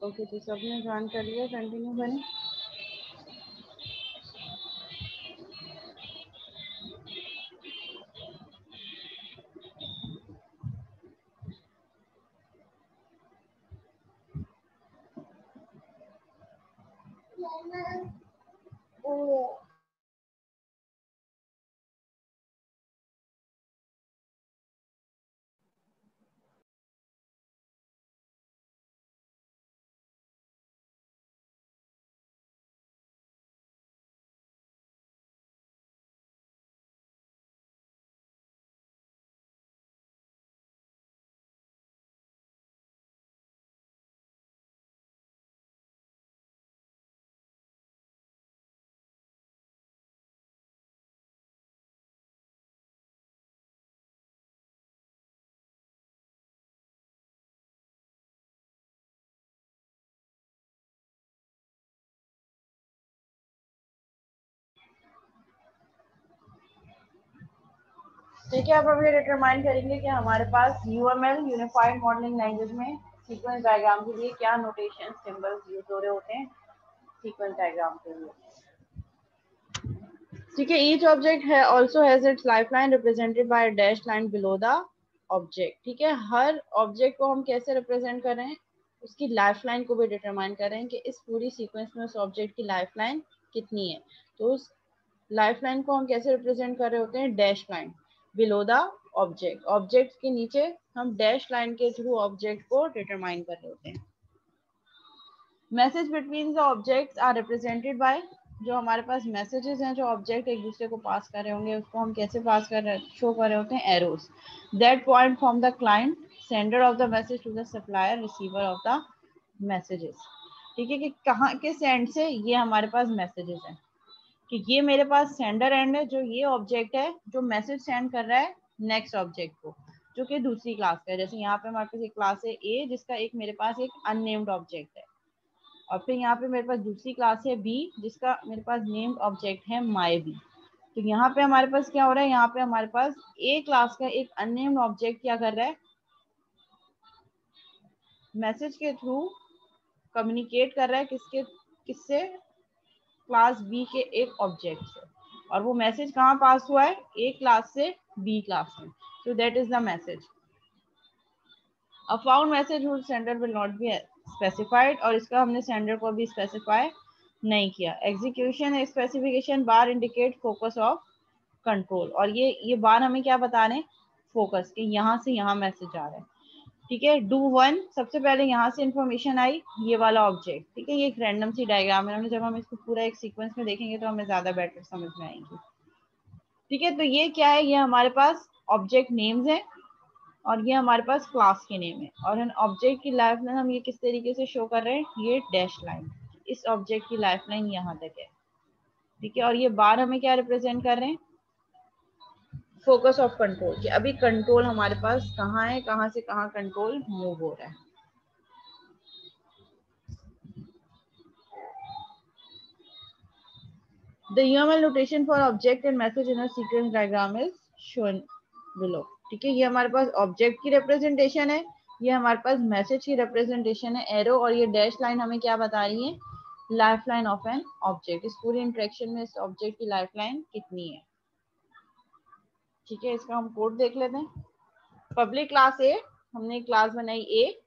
Okay, तो सबने join कर लिया, कंटिन्यू करें। ठीक है, अब हम ये डिटरमाइन करेंगे कि हमारे पास यूएमएल यूनिफाइड मॉडलिंग लैंग्वेज में सीक्वेंस डायग्राम के लिए क्या नोटेशन सिंबल्स यूज हो रहे होते हैं सीक्वेंस डायग्राम के लिए। ठीक है, ईच ऑब्जेक्ट है also has its lifeline represented by a dash line below the object. ठीक है, हर ऑब्जेक्ट को हम कैसे रिप्रेजेंट कर रहे हैं, उसकी लाइफलाइन को भी डिटरमाइन कर रहे हैं कि इस पूरी सीक्वेंस में उस ऑब्जेक्ट की लाइफलाइन कितनी है। तो उस लाइफलाइन को हम कैसे रिप्रेजेंट कर रहे होते हैं, dash line below the object. Object के नीचे हम डैश लाइन के थ्रू ऑब्जेक्ट को डिटरमाइन कर रहे होते हैं। Message between the objects are represented by, जो हमारे पास मैसेजेस हैं जो ऑब्जेक्ट एक दूसरे को पास कर रहे होंगे उसको हम कैसे पास कर रहे शो कर रहे होते हैं, arrows that point from the client sender of the message to the supplier receiver of the messages. ठीक है, कि कहाँ के सेंड से ये हमारे पास मैसेजेस हैं, कि ये मेरे पास सेंडर एंड है, जो ये ऑब्जेक्ट है जो मैसेज सेंड कर रहा है नेक्स्ट ऑब्जेक्ट को जो कि दूसरी क्लास का है। जैसे यहाँ पे हमारे पास एक क्लास है ए जिसका एक मेरे पास एक अननेम्ड ऑब्जेक्ट है, और फिर यहाँ पे मेरे पास दूसरी क्लास है बी जिसका मेरे पास नेम्ड ऑब्जेक्ट है माई बी। तो यहाँ पे हमारे पास क्या हो रहा है, यहाँ पे हमारे पास ए क्लास का एक अननेम्ड ऑब्जेक्ट क्या कर रहा है, मैसेज के थ्रू कम्युनिकेट कर रहा है किससे, क्लास बी के एक ऑब्जेक्ट से, और वो मैसेज कहाँ पास हुआ है, ए क्लास से बी क्लास में। So that is the message. A found message whose sender will not be specified, और इसका हमने सेंडर को भी स्पेसिफाई नहीं किया। Execution specification bar indicate focus of control, और ये बार हमें क्या बता रहे हैं, फोकस, कि यहाँ से यहाँ मैसेज आ रहा है। ठीक है, डू वन, सबसे पहले यहाँ से इंफॉर्मेशन आई ये वाला ऑब्जेक्ट। ठीक है, ये एक रैंडम सी डायग्राम है, जब हम इसको पूरा एक सीक्वेंस में देखेंगे तो हमें ज्यादा बेटर समझ में आएंगी। ठीक है, तो ये क्या है, ये हमारे पास ऑब्जेक्ट नेम्स है और ये हमारे पास क्लास के नेम है, और इन ऑब्जेक्ट की लाइफ लाइन हम ये किस तरीके से शो कर रहे हैं, ये डैश लाइन, इस ऑब्जेक्ट की लाइफ लाइन यहाँ तक है। ठीक है, और ये बार हमें क्या रिप्रेजेंट कर रहे हैं, फोकस ऑफ कंट्रोल, कि अभी कंट्रोल हमारे पास कहाँ है, कहाँ से कहाँ कंट्रोल मूव हो रहा है। The UML notation for object and message in a sequence diagram is shown below. ठीक है, ये हमारे पास ऑब्जेक्ट की रिप्रेजेंटेशन है, ये हमारे पास मैसेज की रिप्रेजेंटेशन है एरो, और ये डैश लाइन हमें क्या बता रही है, life line of an object. इस पूरी इंटरेक्शन में इस ऑब्जेक्ट की लाइफ लाइन कितनी है। ठीक है, इसका हम कोड देख लेते हैं। पब्लिक क्लास ए, हमने क्लास बनाई ए,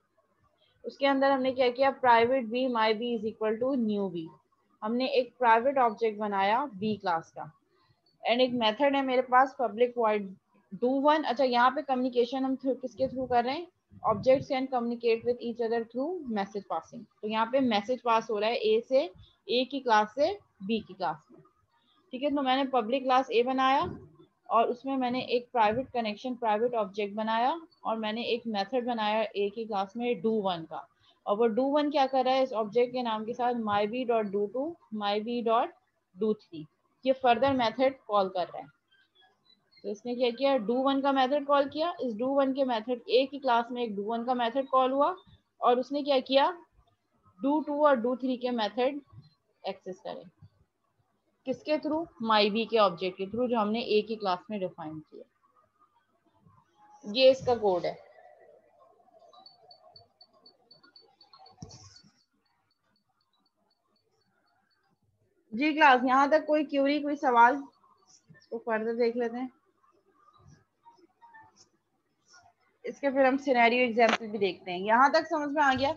उसके अंदर हमने क्या किया, private B my B is equal to new B. हमने एक प्राइवेट ऑब्जेक्ट बनाया बी क्लास का, एंड एक मेथड है मेरे पास पब्लिक वॉइड डू वन। अच्छा, यहाँ पे कम्युनिकेशन हम किसके थ्रू कर रहे हैं, objects can communicate with each other through message passing. तो यहाँ पे मैसेज पास हो रहा है ए से, ए की क्लास से बी की क्लास में। ठीक है, तो मैंने पब्लिक क्लास ए बनाया और उसमें मैंने एक प्राइवेट कनेक्शन प्राइवेट ऑब्जेक्ट बनाया, और मैंने एक मेथड बनाया ए की क्लास में डू वन का, और वो डू वन क्या कर रहा है, इस ऑब्जेक्ट के नाम के साथ my B dot do two my B dot do three, ये फर्दर मेथड कॉल कर रहा है। तो इसने क्या किया, डू वन का मेथड कॉल किया, इस डू वन के मेथड ए की क्लास में एक डू वन का मेथड कॉल हुआ, और उसने क्या किया, डू टू और डू थ्री के मेथड एक्सेस करें, किसके थ्रू, माई बी के ऑब्जेक्ट के थ्रू जो हमने ए की क्लास में डिफाइन किया। ये इसका कोड है। जी क्लास, यहाँ तक कोई क्यूरी, कोई सवाल? इसको फर्दर देख लेते हैं, इसके फिर हम सिनेरियो एग्जाम्पल भी देखते हैं। यहाँ तक समझ में आ गया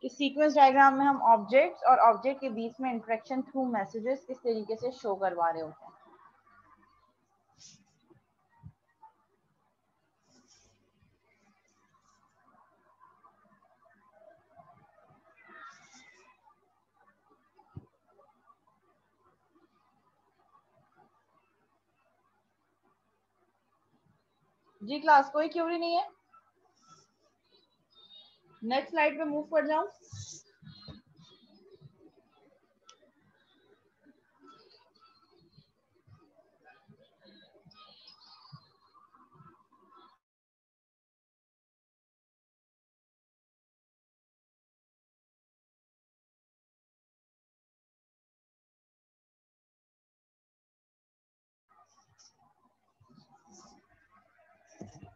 कि सीक्वेंस डायग्राम में हम ऑब्जेक्ट्स और ऑब्जेक्ट के बीच में इंटरेक्शन थ्रू मैसेजेस किस तरीके से शो करवा रहे होते हैं। जी क्लास, कोई क्यूरी नहीं है? नेक्स्ट स्लाइड पे मूव कर जाऊं?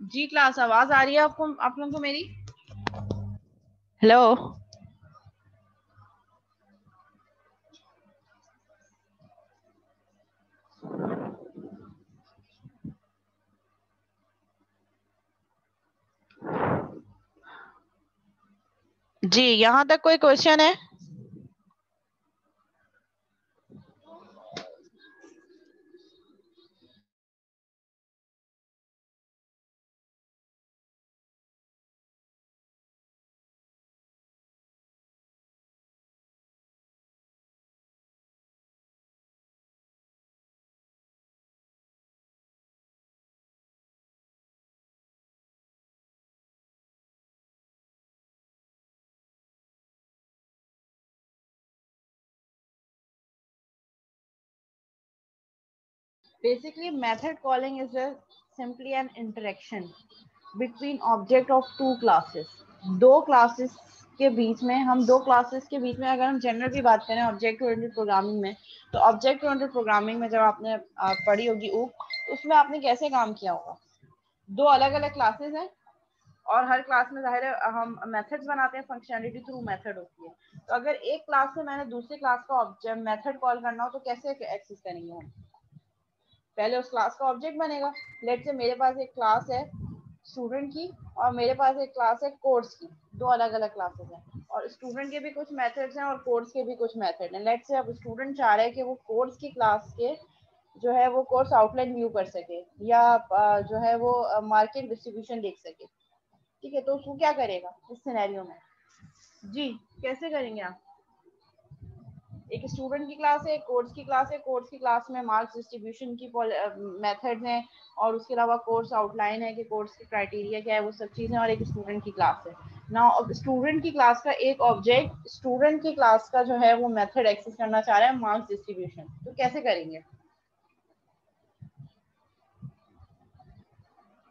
जी क्लास, आवाज आ रही है आपको, आप लोगों को मेरी? हेलो? जी, यहाँ तक कोई क्वेश्चन है? Basically, method calling is just simply an interaction between object of two classes. दो क्लासेस के बीच में, हम दो क्लासेस के बीच में अगर हम जनरल की बात करें ऑब्जेक्ट ओरिएंटेड प्रोग्रामिंग में, तो ऑब्जेक्ट ओरिएंटेड प्रोग्रामिंग में जब आपने पढ़ी होगी ऊक, तो उसमें आपने कैसे काम किया होगा? दो अलग अलग क्लासेस हैं और हर क्लास में जाहिर है हम मेथड्स बनाते हैं, फंक्शनैलिटी थ्रू मेथड होती है। तो अगर एक क्लास से मैंने दूसरी क्लास का ऑब्जेक्ट मेथड कॉल करना हो तो कैसे एक्सेस करेंगे हम? पहले उस क्लास का ऑब्जेक्ट बनेगा। लेट से मेरे पास एक क्लास है स्टूडेंट की और मेरे पास एक क्लास है कोर्स की, दो अलग अलग क्लासेस हैं और स्टूडेंट के भी कुछ मेथड्स हैं और कोर्स के भी कुछ मेथड हैं। लेट से अब स्टूडेंट चाह रहे हैं कि वो कोर्स की क्लास के जो है वो कोर्स आउटलाइन व्यू कर सके या जो है वो मार्केट डिस्ट्रीब्यूशन देख सके। ठीक है, तो उसको क्या करेगा इस सिनेरियो में? जी, कैसे करेंगे आप? एक स्टूडेंट की क्लास है, एक कोर्स की क्लास है, कोर्स की क्लास में मार्क्स डिस्ट्रीब्यूशन की मेथड्स हैं और उसके अलावा कोर्स आउटलाइन है कि कोर्स की क्राइटेरिया क्या है, वो सब चीज़ें, और एक स्टूडेंट की क्लास है ना। स्टूडेंट की क्लास का एक ऑब्जेक्ट स्टूडेंट की क्लास का जो है वो मेथड एक्सेस करना चाह रहा है, मार्क्स डिस्ट्रीब्यूशन, तो कैसे करेंगे?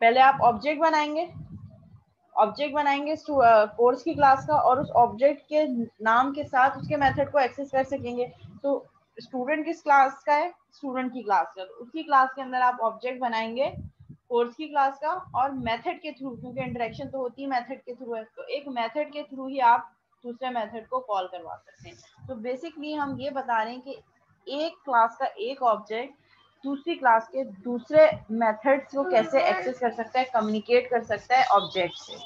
पहले आप ऑब्जेक्ट बनाएंगे कोर्स की क्लास का और उस ऑब्जेक्ट के नाम के साथ उसके मेथड को एक्सेस कर सकेंगे। तो स्टूडेंट किस क्लास का है? स्टूडेंट की क्लास का। तो उसकी क्लास के अंदर आप ऑब्जेक्ट बनाएंगे कोर्स की क्लास का और मेथड के थ्रू, क्योंकि इंटरेक्शन तो होती है मेथड के थ्रू है, तो एक मेथड के थ्रू ही आप दूसरे मेथड को कॉल करवा सकते हैं। तो बेसिकली हम ये बता रहे हैं कि एक क्लास का एक ऑब्जेक्ट दूसरी क्लास के दूसरे मेथड्स को कैसे एक्सेस कर सकता है, कम्युनिकेट कर सकता है ऑब्जेक्ट से।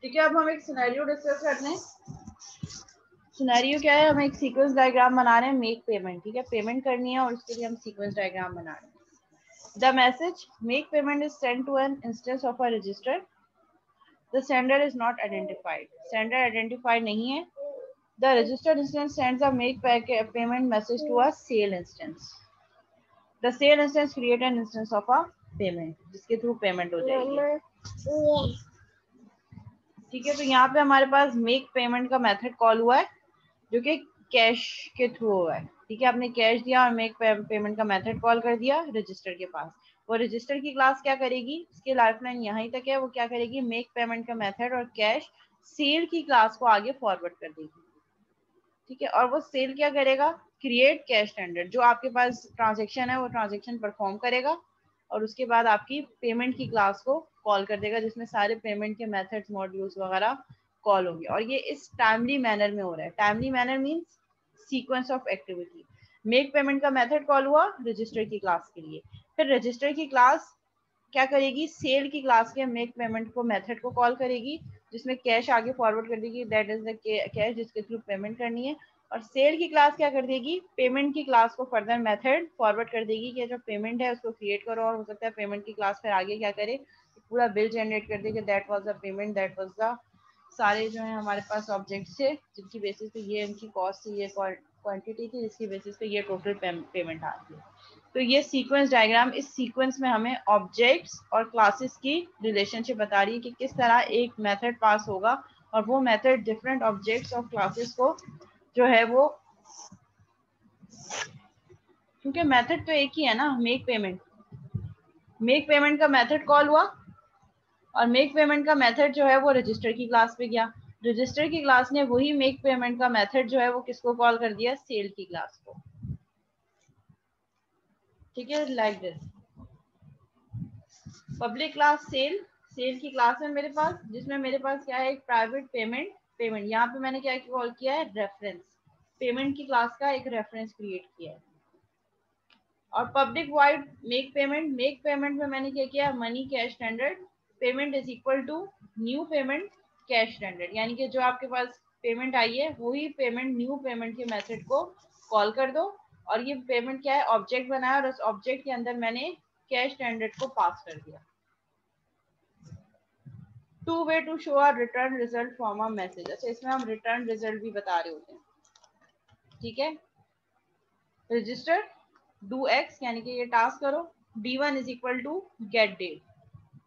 ठीक है, अब हम एक सिनेरियो डिस्कस करते हैं। सिनेरियो क्या है, हम एक सीक्वेंस डायग्राम बना रहे हैं, मेक पेमेंट। ठीक है, पेमेंट करनी है और उसके लिए हम सीक्वेंस डायग्राम बना रहे हैं। The message make payment is send to an instance of a register. The sender is not identified, sender identified नहीं है। The registered instance sends a make payment message to a sale instance. The sale instance create an instance of a payment, जिसके through payment हो जाएगी। ठीक है, तो यहाँ पे हमारे पास मेक पेमेंट का मेथड कॉल हुआ है जो कि कैश के थ्रू हुआ है। ठीक है, आपने कैश दिया और मेक पेमेंट का मेथड कॉल कर दिया रजिस्टर के पास। वो रजिस्टर की क्लास क्या करेगी, इसकी लाइफलाइन यहाँ तक है, वो क्या करेगी, मेक पेमेंट का मेथड और कैश सेल की क्लास को आगे फॉरवर्ड कर देगी। ठीक है, और वो सेल क्या करेगा, क्रिएट कैश स्टैंडर्ड, जो आपके पास ट्रांजेक्शन है वो ट्रांजेक्शन परफॉर्म करेगा और उसके बाद आपकी पेमेंट की क्लास को कॉल कर देगा, जिसमें सारे पेमेंट के मेथड्स मॉड्यूल्स वगैरह कॉल होंगे। और ये इस टाइमली मैनर में हो रहा है। Timely manner means sequence of activity. Make payment का मेथड कॉल हुआ रजिस्टर की क्लास के लिए, फिर रजिस्टर की क्लास क्या करेगी, सेल की क्लास के मेक पेमेंट को मेथड को कॉल करेगी, जिसमें कैश आगे फॉरवर्ड कर देगी, दैट इज द कैश जिसके थ्रू पेमेंट करनी है। और सेल की क्लास क्या कर देगी, पेमेंट की क्लास को फर्दर मेथड फॉरवर्ड कर देगी कि जो पेमेंट है उसको क्रिएट करो, और हो सकता है पेमेंट की क्लास फिर आगे क्या करे, पूरा बिल जनरेट कर देगी, that was the payment, that was the सारे जो है हमारे पास ऑब्जेक्ट्स थे जिनकी बेसिस पे ये इनकी कॉस्ट थी, ये क्वांटिटी थी जिसकी बेसिस पे ये टोटल पेमेंट आती है। तो ये सीक्वेंस डायग्राम, इस सीक्वेंस में हमें ऑब्जेक्ट्स और क्लासेस की रिलेशनशिप बता रही है कि किस तरह एक मेथड पास होगा और वो मेथड डिफरेंट ऑब्जेक्ट्स और क्लासेस को जो है वो, क्योंकि मेथड तो एक ही है ना, मेक पेमेंट। मेक पेमेंट का मेथड कॉल हुआ और मेक पेमेंट का मेथड जो है वो रजिस्टर की क्लास पे गया। रजिस्टर की क्लास ने वही मेक पेमेंट का मेथड जो है वो किसको कॉल कर दिया, सेल की क्लास को। ठीक है, like this public class sale, sale की क्लास है मेरे पास, जिसमें मेरे पास क्या है, एक प्राइवेट पेमेंट यहाँ पे मैंने क्या कॉल किया है, रेफरेंस, पेमेंट की क्लास का एक रेफरेंस क्रिएट किया है। और पब्लिक वाइड मेक पेमेंट में मैंने क्या किया, money cash standard payment is equal to new payment cash standard, यानी कि जो आपके पास पेमेंट आई है वही पेमेंट न्यू पेमेंट के मेथड को कॉल कर दो। और ये पेमेंट क्या है, ऑब्जेक्ट बनाया और उस ऑब्जेक्ट के अंदर मैंने कैश स्टैंडर्ड को पास कर दिया। Two way to show or return result from a message. अच्छा, इसमें हम रिटर्न रिजल्ट भी बता रहे होते हैं। ठीक है, रजिस्टर डू एक्स, यानी कि ये टास्क करो, D1 is equal to get date,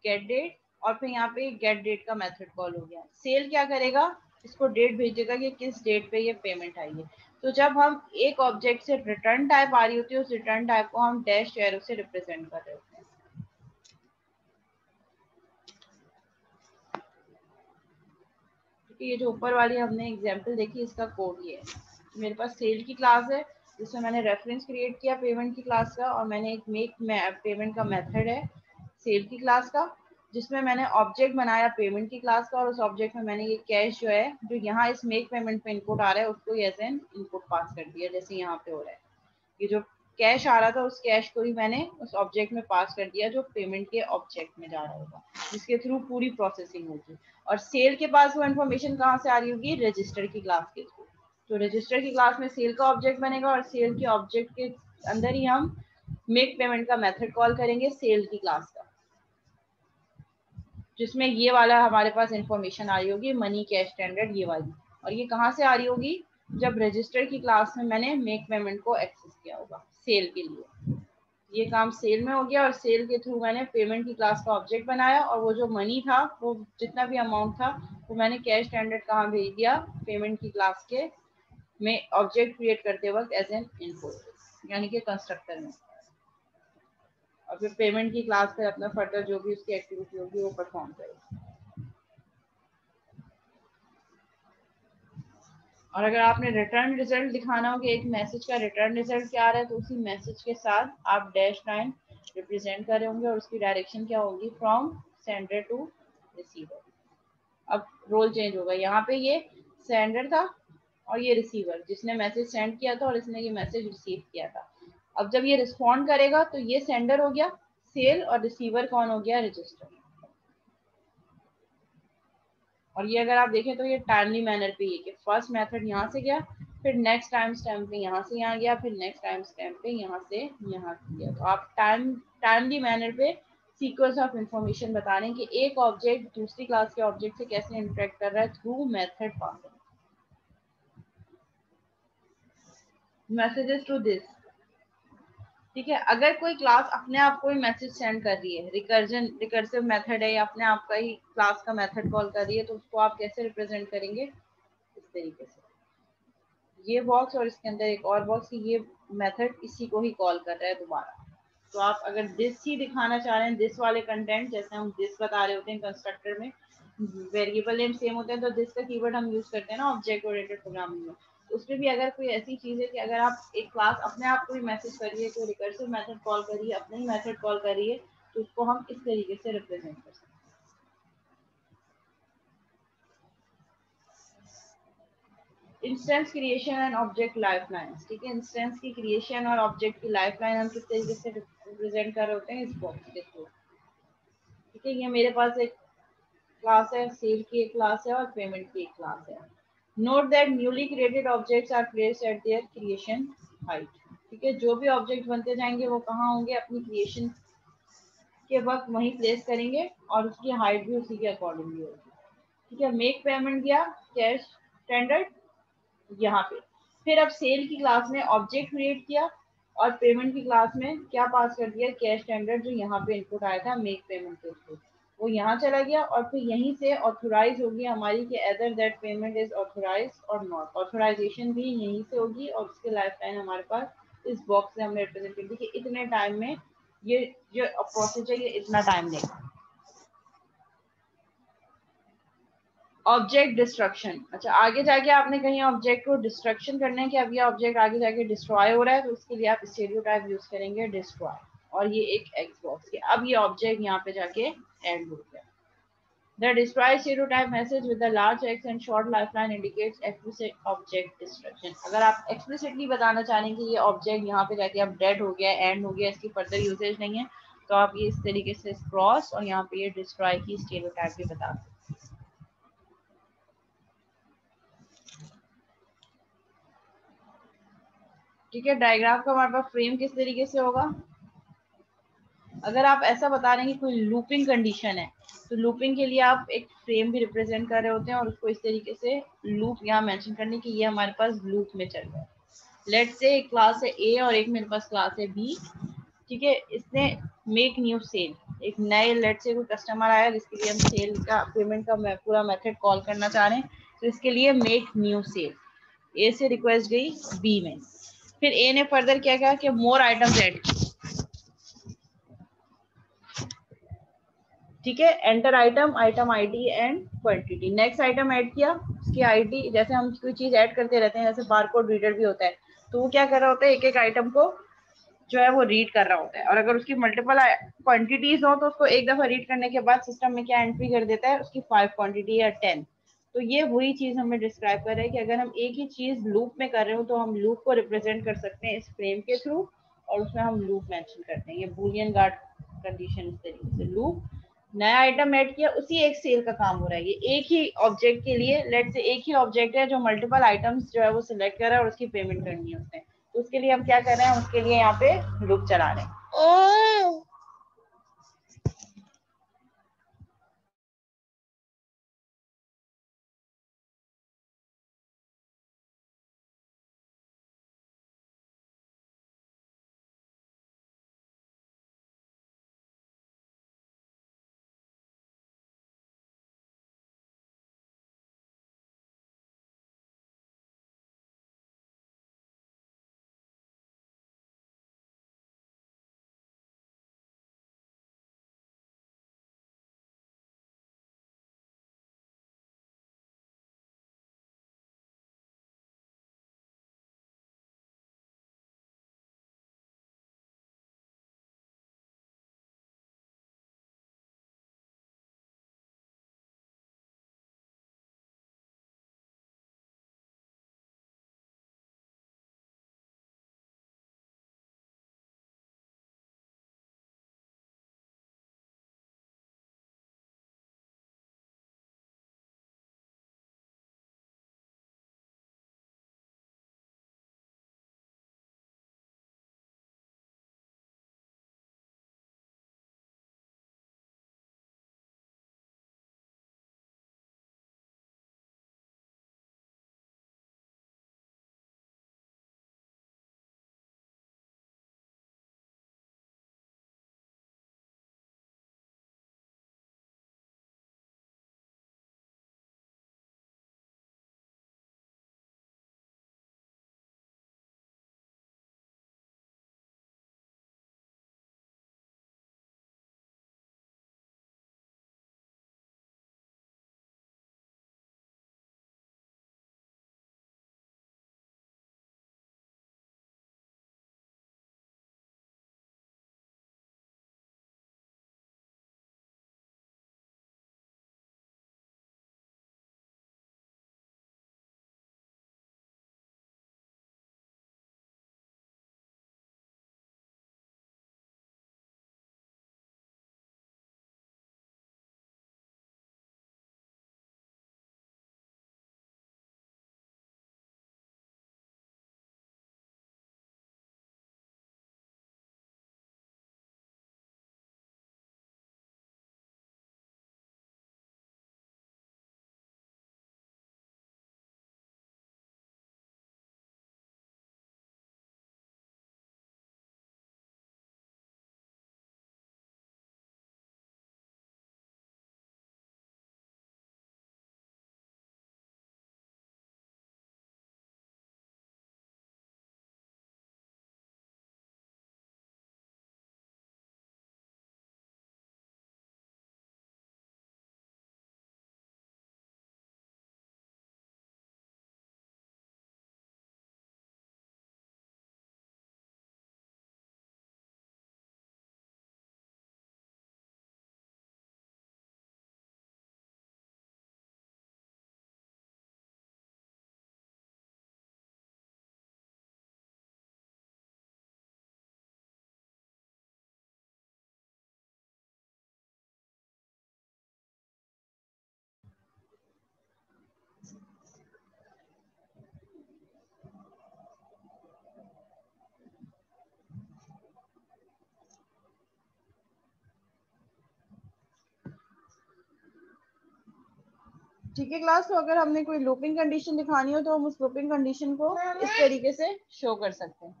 get date, और फिर यहाँ पे गेट डेट का मेथड कॉल हो गया। सेल क्या करेगा, इसको डेट भेजेगा कि किस डेट पे ये पेमेंट आई है। तो जब हम एक ऑब्जेक्ट से रिटर्न टाइप आ रही होती है, उस रिटर्न टाइप को हम डैश एरो से रिप्रेजेंट कर रहे होते हैं। ये जो ऊपर वाली हमने एग्जांपल देखी, इसका कोड ये है। मेरे पास सेल की क्लास है जिसमें मैंने रेफरेंस क्रिएट किया पेमेंट की क्लास का, और मैंने एक मेक पेमेंट का मेथड है सेल की क्लास का, जिसमें मैंने ऑब्जेक्ट बनाया पेमेंट की क्लास का, और उस ऑब्जेक्ट में मैंने ये कैश जो है जो यहाँ इस मेक पेमेंट पे इनपुट आ रहा है उसको एज एन इनपुट पास कर दिया, जैसे यहाँ पे हो रहा है। ये जो कैश आ रहा था उस कैश को ही मैंने उस ऑब्जेक्ट में पास कर दिया जो पेमेंट के ऑब्जेक्ट में जा रहा होगा, जिसके थ्रू पूरी प्रोसेसिंग होगी। और सेल के पास वो इन्फॉर्मेशन कहाँ से आ रही होगी, रजिस्टर की क्लास के थ्रू। तो रजिस्टर की क्लास में सेल का ऑब्जेक्ट बनेगा और सेल के ऑब्जेक्ट के अंदर ही हम मेक पेमेंट का मेथड कॉल करेंगे सेल की क्लास का, जिसमें ये वाला हमारे पास इंफॉर्मेशन आ रही होगी, मनी कैश स्टैंडर्ड ये वाली। और ये कहाँ से आ रही होगी, जब रजिस्टर की क्लास में मैंने मेक पेमेंट को एक्सेस किया होगा सेल के लिए। ये काम सेल में हो गया और सेल के थ्रू मैंने पेमेंट की क्लास का ऑब्जेक्ट बनाया, और वो जो मनी था, वो जितना भी अमाउंट था, वो मैंने कैश स्टैंडर्ड कहाँ भेज दिया, पेमेंट की क्लास के में ऑब्जेक्ट क्रिएट करते वक्त एज एन इनपुट, यानी कि कंस्ट्रक्टर में। और फिर पेमेंट की क्लास पे अपना फर्दर जो भी उसकी एक्टिविटी होगी वो परफॉर्म करेगी। और अगर आपने रिटर्न रिजल्ट दिखाना हो कि एक मैसेज का रिटर्न रिजल्ट क्या आ रहा है, तो उसी मैसेज के साथ आप डैश लाइन रिप्रेजेंट कर रहे होंगे और उसकी डायरेक्शन क्या होगी, फ्रॉम सेंडर टू रिसीवर। अब रोल चेंज होगा, यहाँ पे ये सेंडर था और ये रिसीवर, जिसने मैसेज सेंड किया था और इसने ये मैसेज रिसीव किया था। अब जब ये रिस्पॉन्ड करेगा तो ये सेंडर हो गया सेल, और रिसीवर कौन हो गया, रजिस्टर। और ये अगर आप देखें तो ये टाइमली मैनर पे ये कि फर्स्ट मेथड यहाँ से गया, फिर नेक्स्ट टाइम स्टैम्प पे यहाँ से यहाँ गया, फिर नेक्स्ट टाइम स्टैम्प पे यहाँ से यहाँ गया। तो आप टाइमली मैनर पे सीक्वेंस ऑफ इंफॉर्मेशन बता रहे हैं कि एक ऑब्जेक्ट दूसरी क्लास के ऑब्जेक्ट से कैसे इंटरेक्ट कर रहा है through method passing. Messages to this, ठीक है। अगर कोई क्लास अपने आप कोई मैसेज सेंड कर रही है, रिकर्सिव मेथड है या अपने आप का ही क्लास का मेथड कॉल कर रही है, तो उसको आप कैसे रिप्रेजेंट करेंगे? इस तरीके से, ये बॉक्स और इसके अंदर एक और बॉक्स, ये मेथड इसी को ही कॉल कर रहा है दोबारा। तो आप अगर दिस ही दिखाना चाह रहे हैं, दिस वाले कंटेंट, जैसे हम दिस बता रहे होते हैं कंस्ट्रक्टर में, वेरिएबल नेम सेम होते हैं, तो दिस का कीवर्ड हम यूज करते हैं ना ऑब्जेक्ट ओरिएंटेड प्रोग्रामिंग में। तो उसमें भी अगर कोई ऐसी चीज है कि अगर आप एक क्लास अपने आप कोई मैसेज कर रही है, कोई रिकर्सिव मेथड कॉल कर रही है, अपने ही मेथड कॉल कर रही है, तो उसको हम इस तरीके से रिप्रेजेंट कर सकते हैं। Instance creation and object lifelines, ठीक है। इंस्टेंस की क्रिएशन और ऑब्जेक्ट की लाइफलाइन हम किस तरीके से रिप्रेजेंट कर रहे होते हैं? इस बॉक्स के थ्रू, ठीक है। ये मेरे पास एक क्लास है, सेल की एक क्लास है और पेमेंट की एक क्लास है। Note that newly created objects are placed at their creation height, ठीक है। जो भी ऑब्जेक्ट बनते जाएंगे वो कहाँ होंगे? अपनी क्रिएशन के वक्त वहीं प्लेस करेंगे और उसकी हाइट भी उसी के अकॉर्डिंगली होगी, ठीक है। मेक पेमेंट गया कैश स्टैंडर्ड यहाँ पे। फिर अब सेल की क्लास में ऑब्जेक्ट क्रिएट किया और पेमेंट की क्लास में क्या पास कर दिया? कैश स्टैंडर्ड, जो यहाँ पे इनपुट आया था मेक पेमेंट के थ्रू, वो यहाँ चला गया। और फिर यहीं से ऑथोराइज होगी हमारी कि either that payment is authorize और नॉट, ऑथोराइजेशन भी यहीं से होगी। और उसके लाइफ टाइम हमारे पास इस बॉक्स से हमने रिप्रेजेंट कर दी कि इतने टाइम में ये जो प्रोसेस है ये इतना टाइम लेगा। ऑब्जेक्ट डिस्ट्रक्शन, अच्छा आगे जाके आपने कहीं ऑब्जेक्ट को डिस्ट्रक्शन करना है कि अब ये ऑब्जेक्ट आगे जाके डिस्ट्रॉय हो रहा है, तो उसके लिए आप स्टेरियोटाइप यूज करेंगे डिस्ट्रॉय, और ये एक एक्स बॉक्स के। अब ये ऑब्जेक्ट यहाँ पे जाके एंड हो गया। The destroy stereotype message with the large X and short lifeline indicates explicit object destruction। अगर आप explicitly बताना चाह रहे हैं कि ये ऑब्जेक्ट यहाँ पे जाके अब डेड हो गया, एंड हो गया, इसकी फर्दर यूसेज नहीं है, तो आप ये इस तरीके से क्रॉस और यहाँ पे ये डिस्ट्रॉय की स्टेरियोटाइप भी बता सकते हैं। ठीक है। डायग्राम का हमारे पास फ्रेम किस तरीके से होगा? अगर आप ऐसा बता रहे हैं कि कोई लूपिंग कंडीशन है, तो लूपिंग के लिए आप एक फ्रेम भी रिप्रेजेंट कर रहे होते हैं और उसको इस तरीके से लूप यहाँ मेंशन करने की, ये हमारे पास लूप में चल रहा है। लेट से एक क्लास है ए और एक मेरे पास क्लास है बी, ठीक है। इसने मेक न्यू सेल, एक नए लेट से कोई कस्टमर आया जिसके लिए हम सेल का पेमेंट का पूरा मेथड कॉल करना चाह रहे हैं, तो इसके लिए मेक न्यू सेल, ए से रिक्वेस्ट गई बी में। फिर ए ने फर्दर क्या कहा कि मोर आइटम्स ऐड, ठीक है। Enter item, item ID and quantity. Next item add किया, उसकी आईडी, जैसे हम कोई चीज ऐड करते रहते हैं, जैसे बारकोड रीडर भी होता है, तो वो क्या कर रहा होता है? एक एक आइटम को जो है वो रीड कर रहा होता है, और अगर उसकी मल्टीपल क्वांटिटीज हो तो उसको एक दफा रीड करने के बाद सिस्टम में क्या एंट्री कर देता है? उसकी 5 क्वांटिटी या 10। तो ये वही चीज हमें डिस्क्राइब कर रहा है कि अगर हम एक ही चीज लूप में कर रहे हो तो हम लूप को रिप्रेजेंट कर सकते हैं इस फ्रेम के थ्रू, और उसमें हम लूप मेंशन करते हैं। ये बूलियन गार्ड कंडीशन, इस तरीके से लूप, नया आइटम ऐड किया, उसी एक सेल का काम हो रहा है। ये एक ही ऑब्जेक्ट के लिए, लेट से एक ही ऑब्जेक्ट है जो मल्टीपल आइटम्स जो है वो सिलेक्ट कर रहा है और उसकी पेमेंट करनी है उसने, तो उसके लिए हम क्या कर रहे हैं? उसके लिए यहाँ पे लूप चला रहे हैं। ठीक है क्लास, तो अगर हमने कोई लूपिंग कंडीशन दिखानी हो तो हम उस लूपिंग कंडीशन को इस तरीके से शो कर सकते हैं।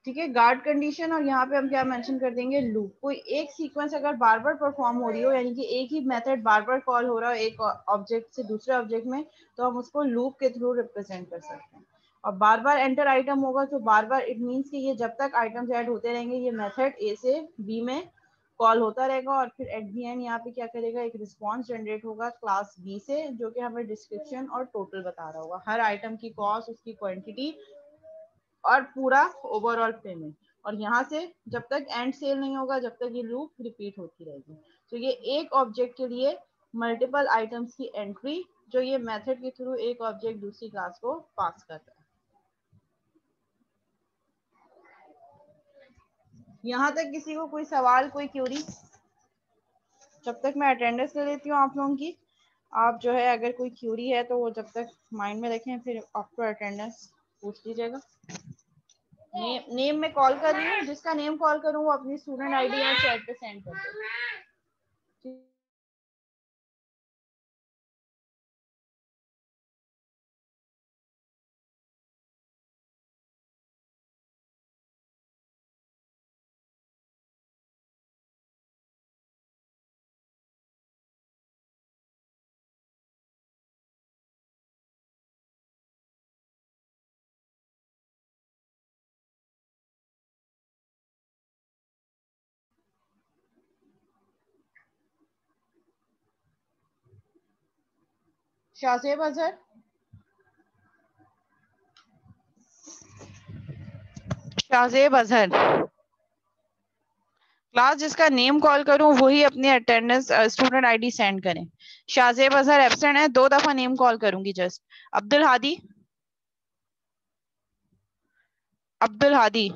ठीक है, गार्ड कंडीशन, और यहाँ पे हम क्या मेंशन कर देंगे, लूप। कोई एक सीक्वेंस अगर बार बार परफॉर्म हो रही हो, यानी कि एक ही मेथड बार बार कॉल हो रहा हो एक ऑब्जेक्ट से दूसरे ऑब्जेक्ट में, तो हम उसको लूप के थ्रू रिप्रेजेंट कर सकते हैं। और बार बार एंटर आइटम होगा तो बार बार इट मीन्स कि ये जब तक आइटम्स ऐड होते रहेंगे ये मेथड ए से बी में कॉल होता रहेगा, और फिर एट दी एंड यहाँ पे क्या करेगा, एक रिस्पॉन्स जनरेट होगा क्लास बी से, जो कि हमें डिस्क्रिप्शन और टोटल बता रहा होगा, हर आइटम की कॉस्ट, उसकी क्वांटिटी और पूरा ओवरऑल पेमेंट। और यहाँ से जब तक एंड सेल नहीं होगा जब तक ये लूप रिपीट होती रहेगी। तो ये एक ऑब्जेक्ट के लिए मल्टीपल आइटम्स की एंट्री जो ये मेथड के थ्रू एक ऑब्जेक्ट दूसरी क्लास को पास करता है। यहाँ तक किसी को कोई सवाल, कोई क्यूरी? जब तक मैं अटेंडेंस ले लेती हूँ आप लोगों की, आप जो है अगर कोई क्यूरी है तो वो जब तक माइंड में रखें, फिर आफ्टर अटेंडेंस पूछ लीजिएगा। नेम में कॉल कर रही हूँ, जिसका नेम कॉल करूँ वो अपनी स्टूडेंट आईडी या चैट पे सेंड कर दे। शाहजेब अजहर, शाहजेब अजहर क्लास जिसका नेम कॉल करूं वही अपनी अटेंडेंस स्टूडेंट आईडी सेंड करें। शाहजेब अजहर एब्सेंट है, 2 दफा नेम कॉल करूंगी जस्ट। अब्दुल हादी, अब्दुल हादी,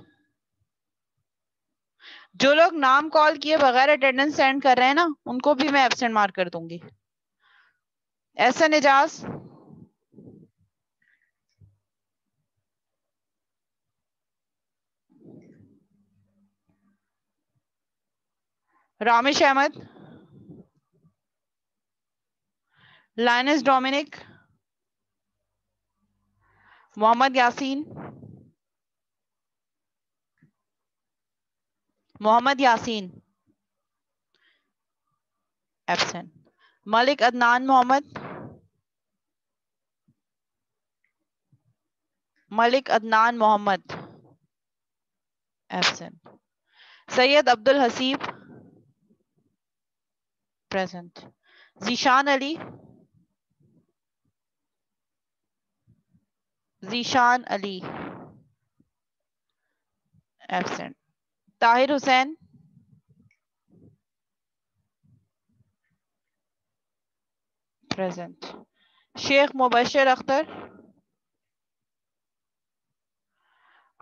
जो लोग नाम कॉल किए बगैर अटेंडेंस सेंड कर रहे हैं ना उनको भी मैं एब्सेंट मार्क कर दूंगी। Ehsan Ejaz, Ramish Ahmed, Linus Dominic, Mohammad Yasin, Mohammad Yasin absent. Malik Adnan Mohammad, Malik Adnan Mohammad absent. Syed Abdul Haseeb present. Zeeshan Ali, Zeeshan Ali absent. Tahir Hussain, present. Sheikh Mubashir Akhtar,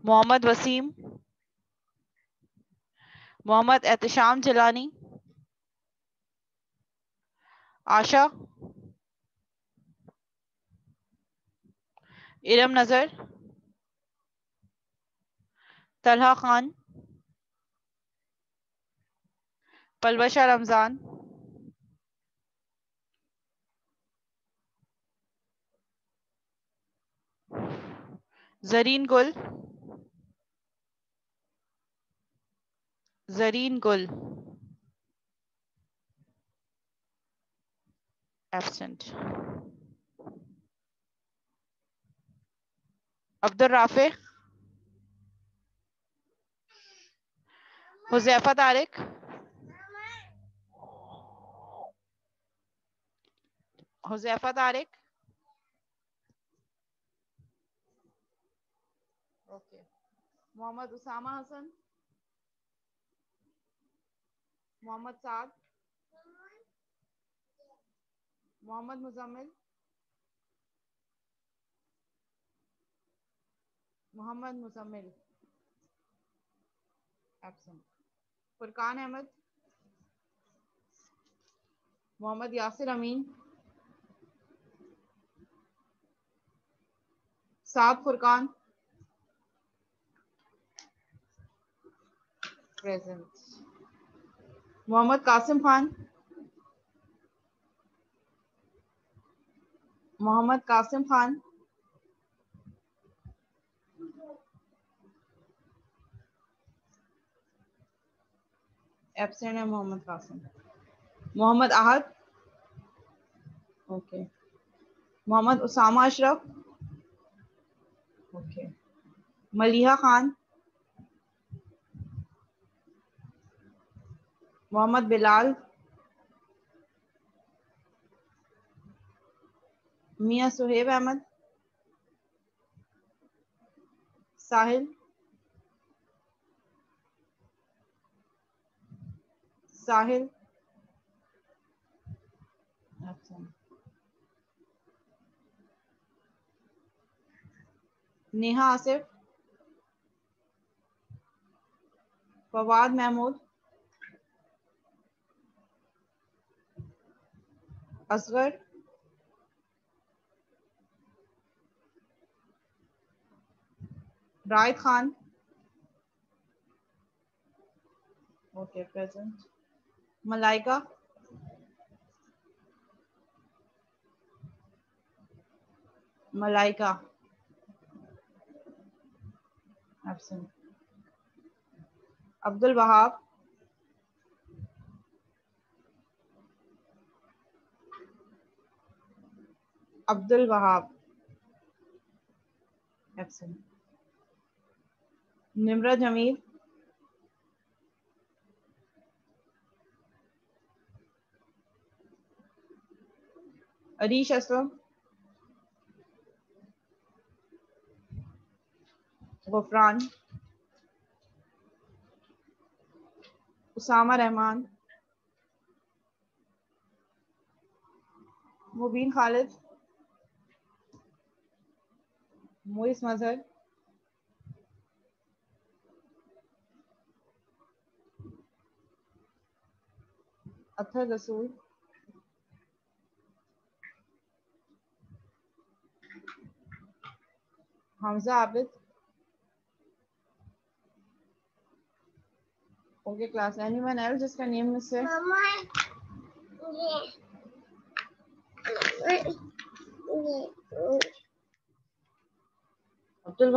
Mohammad Waseem, Mohammad Ehtesham Jilani, Asha, Iram Nazar, Talha Khan, Palwasha Ramzan, Zareen Gul, Zareen Gul absent. Abdul Rafay, Huzaifa Tariq, Huzaifa Tariq, okay. Mohammad Usama Hasan, Mohammad Saad, Mohammad Muzammil, Mohammad Muzammil absent. Furqan Ahmed, Mohammad Yasir Amin, Saad Furqan present. Mohammad Qasim Khan, Mohammad Qasim Khan, absent है मोहम्मद कासिम। मोहम्मद आहद, ओके। मोहम्मद उसामा अशरफ, ओके। मलिहा खान, मोहम्मद बिलाल, मियां सुहेब अहमद, साहिल, साहिल, अच्छा। Neha Asif, Fawad Mahmood, Asghar, Rayed Khan, okay present. Malaika, Malaika absent. Abdul Wahab, Abdul Wahab absent. Nimra Jameel, Areesh Aslam, Ghufran, Usama Rehman, Mubeen Khalid, Moiz Mazhar, Athar Rasool, Hamza Abid, okay class. Anyone else जिसका नेम मिस है? अब्दुल